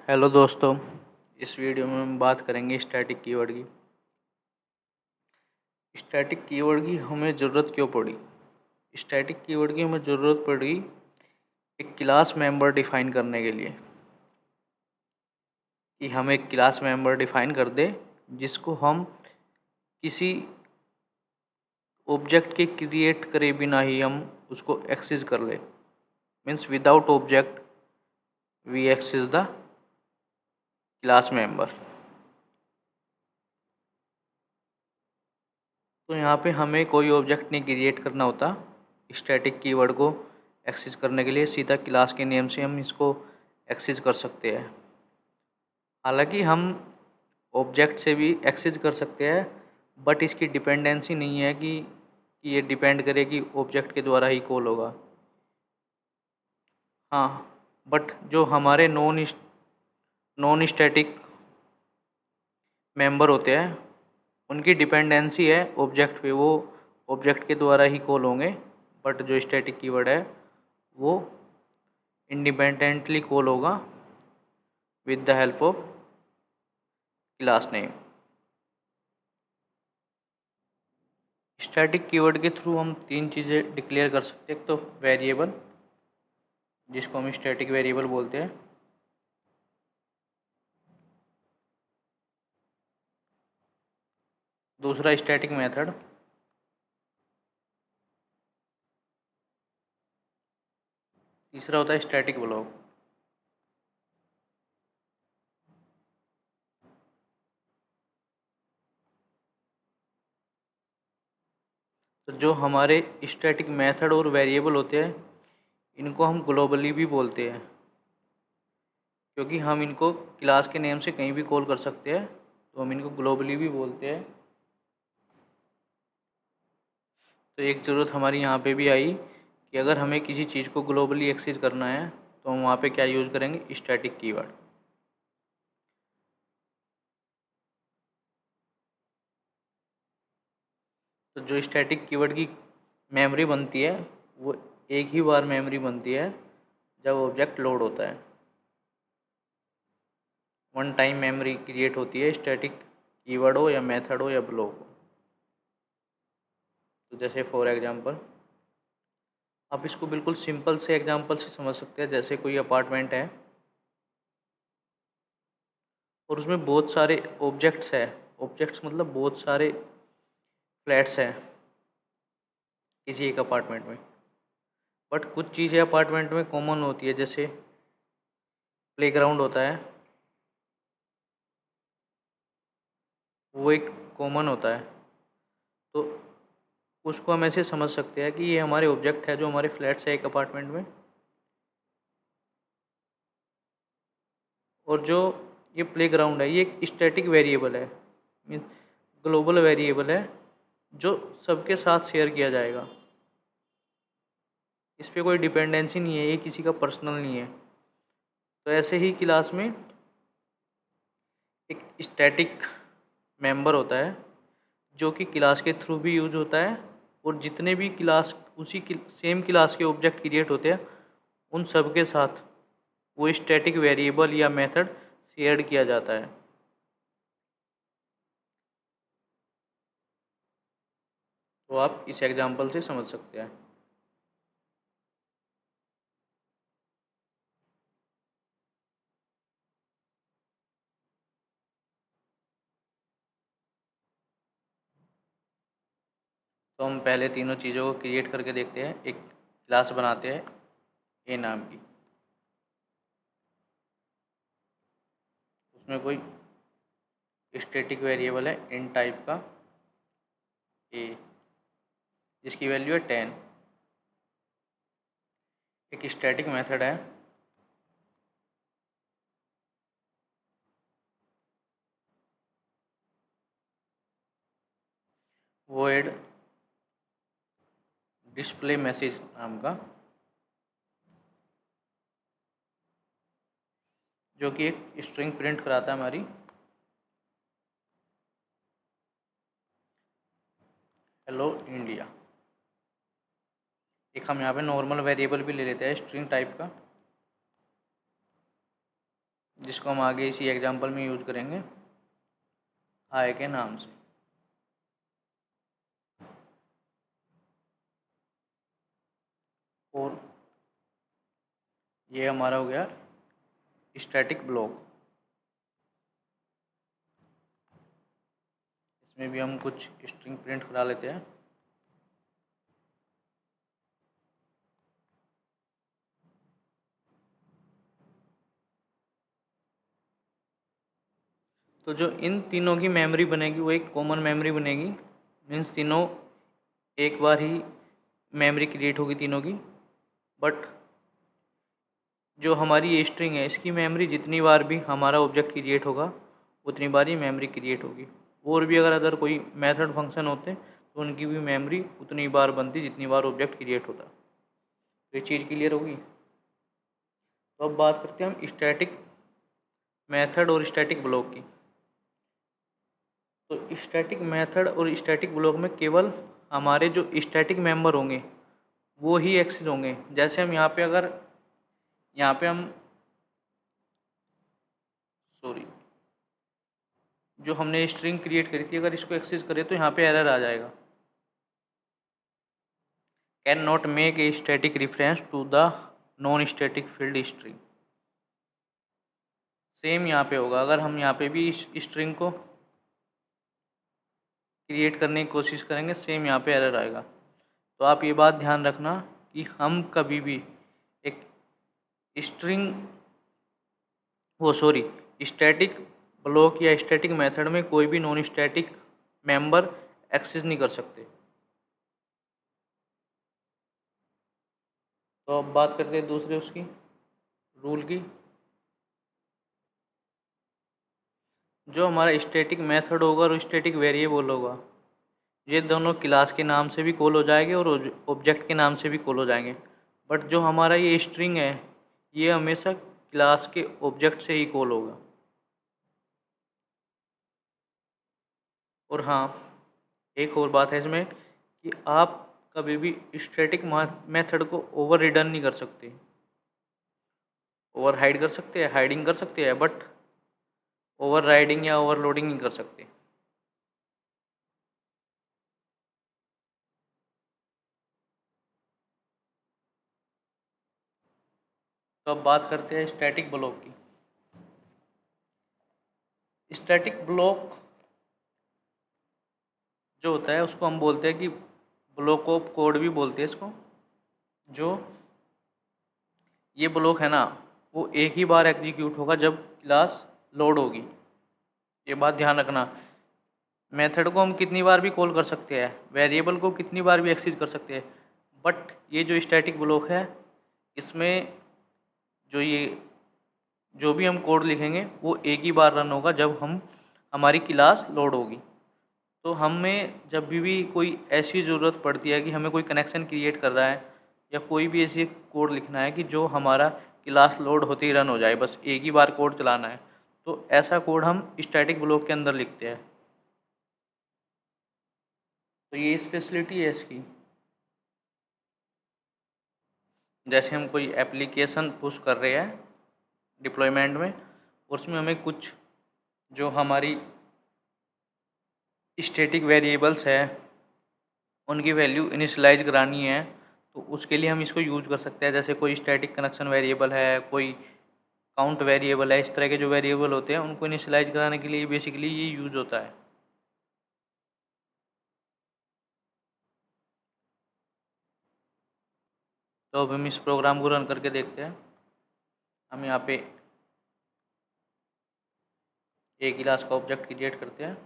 Hello दोस्तों, इस video में हम बात करेंगे स्टैटिक कीवर्ड की। स्टैटिक कीवर्ड की हमें ज़रूरत क्यों पड़ी? स्टैटिक कीवर्ड की हमें ज़रूरत पड़ी एक क्लास मेंबर डिफ़ाइन करने के लिए, कि हम एक क्लास मेंबर डिफ़ाइन कर दें जिसको हम किसी ऑब्जेक्ट के क्रिएट करे बिना ही हम उसको एक्सेस कर ले। Means without object we access the class member. तो यहाँ पे हमें कोई ऑब्जेक्ट नहीं क्रिएट करना होता स्टैटिक कीवर्ड को एक्सेस करने के लिए। सीधा क्लास के नेम से हम इसको एक्सेस कर सकते हैं। हालांकि हम ऑब्जेक्ट से भी एक्सेस कर सकते हैं, बट इसकी डिपेंडेंसी नहीं है कि ये डिपेंड करे कि ऑब्जेक्ट के द्वारा ही कॉल होगा। हाँ, बट जो हमारे नॉन स्टैटिक मेंबर होते हैं उनकी डिपेंडेंसी है ऑब्जेक्ट पे, वो ऑब्जेक्ट के द्वारा ही कॉल होंगे। बट जो स्टैटिक कीवर्ड है वो इंडिपेंडेंटली कॉल होगा with the help of class name. Static keyword के थ्रू हम तीन चीज़ें डिक्लेयर कर सकते हैं। एक तो वेरिएबल, जिसको हम स्टैटिक वेरिएबल बोलते हैं। दूसरा स्टैटिक मेथड। तीसरा होता है स्टैटिक ब्लॉक। तो जो हमारे स्टैटिक मेथड और वेरिएबल होते हैं इनको हम ग्लोबली भी बोलते हैं, क्योंकि हम इनको क्लास के नेम से कहीं भी कॉल कर सकते हैं, तो हम इनको ग्लोबली भी बोलते हैं। तो एक ज़रूरत हमारी यहाँ पे भी आई कि अगर हमें किसी चीज़ को ग्लोबली एक्सेस करना है तो हम वहाँ पे क्या यूज़ करेंगे? Static keyword. तो जो स्टैटिक कीवर्ड की मेमोरी बनती है वो एक ही बार मेमोरी बनती है जब ऑब्जेक्ट लोड होता है। वन टाइम मेमोरी क्रिएट होती है, स्टैटिक कीवर्ड हो या मेथड हो या ब्लॉक हो। तो जैसे फॉर एग्जांपल, आप इसको बिल्कुल सिंपल से एग्जांपल से समझ सकते हैं। जैसे कोई अपार्टमेंट है और उसमें बहुत सारे ऑब्जेक्ट्स है। ऑब्जेक्ट्स मतलब बहुत सारे फ्लैट्स हैं किसी एक अपार्टमेंट में। बट कुछ चीज़ें अपार्टमेंट में कॉमन होती है, जैसे प्लेग्राउंड होता है, वो एक कॉमन होता है। तो उसको हम ऐसे समझ सकते हैं कि ये हमारे ऑब्जेक्ट है जो हमारे फ्लैट्स है एक अपार्टमेंट में। और जो ये प्लेग्राउंड है ये एक स्टैटिक वेरिएबल है, मीन्स ग्लोबल वेरिएबल है जो सबके साथ शेयर किया जाएगा। इस पर कोई डिपेंडेंसी नहीं है, ये किसी का पर्सनल नहीं है। तो ऐसे ही क्लास में एक स्टैटिक मेंबर होता है जो कि क्लास के थ्रू भी यूज होता है, और जितने भी क्लास उसी सेम क्लास के ऑब्जेक्ट क्रिएट होते हैं उन सब के साथ वो स्टैटिक वेरिएबल या मेथड शेयर किया जाता है। तो आप इस एग्जांपल से समझ सकते हैं। तो हम पहले तीनों चीज़ों को क्रिएट करके देखते हैं। एक क्लास बनाते हैं ए नाम की, उसमें कोई स्टैटिक वेरिएबल है इन टाइप का ए, जिसकी वैल्यू है 10। एक स्टैटिक मेथड है वॉइड डिस्प्ले मैसेज नाम का, जो कि एक स्ट्रिंग प्रिंट कराता है हमारी हेलो इंडिया। एक हम यहाँ पे नॉर्मल वेरिएबल भी ले लेते हैं स्ट्रिंग टाइप का, जिसको हम आगे इसी एग्जाम्पल में यूज करेंगे आय के नाम से। और ये हमारा हो गया स्टैटिक ब्लॉक। इसमें भी हम कुछ स्ट्रिंग प्रिंट करा लेते हैं। तो जो इन तीनों की मेमोरी बनेगी वो एक कॉमन मेमोरी बनेगी। मीन्स तीनों एक बार ही मेमोरी क्रिएट होगी तीनों की। बट जो हमारी ये स्ट्रिंग है इसकी मेमोरी जितनी बार भी हमारा ऑब्जेक्ट क्रिएट होगा उतनी बार ही मेमोरी क्रिएट होगी। और भी अगर अदर कोई मेथड फंक्शन होते तो उनकी भी मेमोरी उतनी बार बनती जितनी बार ऑब्जेक्ट क्रिएट होता। तो ये चीज़ क्लियर होगी। तो अब बात करते हैं हम स्टैटिक मेथड और स्टैटिक ब्लॉक की। तो स्टैटिक मेथड और स्टैटिक ब्लॉक में केवल हमारे जो स्टैटिक मेंबर होंगे वो ही एक्सेस होंगे। जैसे हम यहाँ पे अगर यहाँ पे हम सॉरी जो हमने स्ट्रिंग क्रिएट करी थी अगर इसको एक्सेस करें तो यहाँ पे एरर आ जाएगा, can not make a static reference to the non static field string. Same यहाँ पे होगा, अगर हम यहाँ पे भी इस स्ट्रिंग को क्रिएट करने की कोशिश करेंगे सेम यहाँ पे एरर आएगा। तो आप ये बात ध्यान रखना कि हम कभी भी एक स्ट्रिंग स्टैटिक ब्लॉक या स्टैटिक मेथड में कोई भी नॉन स्टैटिक मेंबर एक्सेस नहीं कर सकते। तो अब बात करते हैं दूसरे उसकी रूल की। जो हमारा स्टैटिक मेथड होगा और स्टैटिक वेरिएबल होगा ये दोनों क्लास के नाम से भी कॉल हो जाएंगे और ऑब्जेक्ट के नाम से भी कॉल हो जाएंगे। बट जो हमारा ये स्ट्रिंग है ये हमेशा क्लास के ऑब्जेक्ट से ही कॉल होगा। और हाँ, एक और बात है इसमें कि आप कभी भी स्टैटिक मेथड को ओवर रिडन नहीं कर सकते। ओवर हाइड कर सकते हैं, हाइडिंग कर सकते हैं, बट ओवर राइडिंग या ओवरलोडिंग नहीं कर सकते। तो अब बात करते हैं स्टैटिक ब्लॉक की। स्टैटिक ब्लॉक जो होता है उसको हम बोलते हैं कि ब्लॉक ऑफ कोड भी बोलते हैं इसको। जो ये ब्लॉक है ना वो एक ही बार एग्जीक्यूट होगा जब क्लास लोड होगी। ये बात ध्यान रखना। मेथड को हम कितनी बार भी कॉल कर सकते हैं, वेरिएबल को कितनी बार भी एक्सेस कर सकते हैं, बट ये जो स्टैटिक ब्लॉक है इसमें जो ये जो भी हम कोड लिखेंगे वो एक ही बार रन होगा जब हमारी क्लास लोड होगी। तो हमें जब भी कोई ऐसी ज़रूरत पड़ती है कि हमें कोई कनेक्शन क्रिएट कर रहा है या कोई भी ऐसी कोड लिखना है कि जो हमारा क्लास लोड होते ही रन हो जाए, बस एक ही बार कोड चलाना है, तो ऐसा कोड हम स्टैटिक ब्लॉक के अंदर लिखते हैं। तो ये स्पेशलिटी है इसकी। जैसे हम कोई एप्लीकेशन पुश कर रहे हैं डिप्लॉयमेंट में, उसमें हमें कुछ जो हमारी स्टैटिक वेरिएबल्स है उनकी वैल्यू इनिशियलाइज करानी है तो उसके लिए हम इसको यूज कर सकते हैं। जैसे कोई स्टैटिक कनेक्शन वेरिएबल है, कोई काउंट वेरिएबल है, इस तरह के जो वेरिएबल होते हैं उनको इनिशियलाइज कराने के लिए बेसिकली ये यूज होता है। तो अब हम इस प्रोग्राम को रन करके देखते हैं। हम यहाँ पे एक क्लास का ऑब्जेक्ट क्रिएट करते हैं।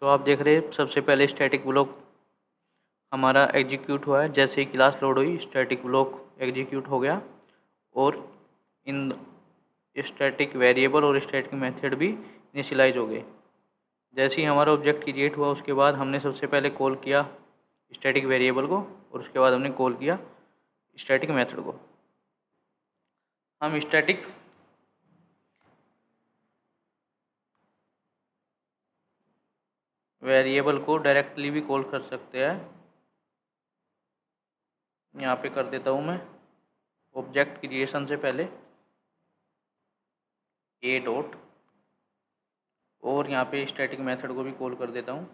तो आप देख रहे हैं सबसे पहले स्टैटिक ब्लॉक हमारा एग्जीक्यूट हुआ है। जैसे ही क्लास लोड हुई स्टैटिक ब्लॉक एग्जीक्यूट हो गया और इन स्टैटिक वेरिएबल और स्टैटिक मेथड भी इनिशियलाइज हो गए। जैसे ही हमारा ऑब्जेक्ट क्रिएट हुआ उसके बाद हमने सबसे पहले कॉल किया स्टैटिक वेरिएबल को और उसके बाद हमने कॉल किया स्टैटिक मेथड को। हम स्टैटिक वेरिएबल को डायरेक्टली भी कॉल कर सकते हैं। यहाँ पे कर देता हूँ मैं ऑब्जेक्ट क्रिएशन से पहले ए डॉट और यहाँ पे स्टैटिक मेथड को भी कॉल कर देता हूँ।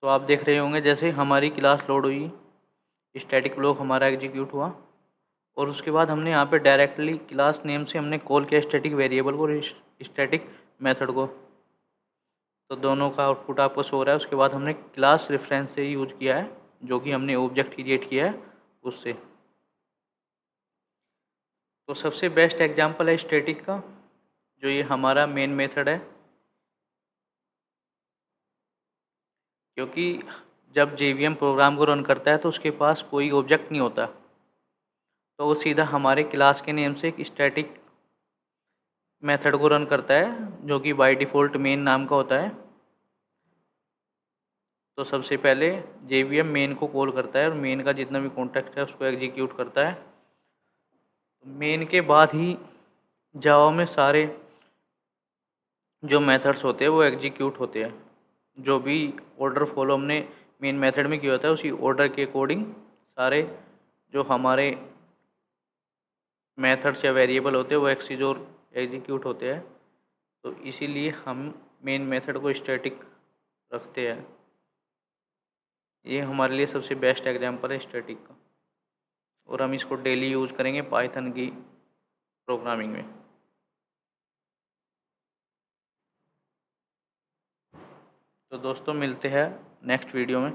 तो आप देख रहे होंगे जैसे हमारी क्लास लोड हुई स्टैटिक ब्लॉक हमारा एग्जीक्यूट हुआ और उसके बाद हमने यहाँ पे डायरेक्टली क्लास नेम से हमने कॉल किया स्टैटिक वेरिएबल को और स्टैटिक मेथड को। तो दोनों का आउटपुट आपको शो हो रहा है। उसके बाद हमने क्लास रेफरेंस से यूज किया है जो कि हमने ऑब्जेक्ट क्रिएट किया है उससे। तो सबसे बेस्ट एग्जांपल है स्टैटिक का, जो ये हमारा मेन मेथड है, क्योंकि जब JVM प्रोग्राम को रन करता है तो उसके पास कोई ऑब्जेक्ट नहीं होता, तो वो सीधा हमारे क्लास के नेम से एक स्टैटिक मेथड को रन करता है जो कि बाय डिफ़ॉल्ट मेन नाम का होता है। तो सबसे पहले JVM मेन को कॉल करता है और मेन का जितना भी कॉन्टेक्स्ट है उसको एग्जीक्यूट करता है। मेन के बाद ही जावा में सारे जो मेथड्स होते हैं वो एग्जीक्यूट होते हैं। जो भी ऑर्डर फॉलो हमने मेन मेथड में किया होता है उसी ऑर्डर के अकॉर्डिंग सारे जो हमारे मेथड्स या वेरिएबल होते हैं वो एक्सिज और एग्जीक्यूट होते हैं। तो इसीलिए हम मेन मेथड को स्टैटिक रखते हैं। ये हमारे लिए सबसे बेस्ट एग्जांपल है स्टैटिक का और हम इसको डेली यूज़ करेंगे पाइथन की प्रोग्रामिंग में। तो दोस्तों मिलते हैं नेक्स्ट वीडियो में।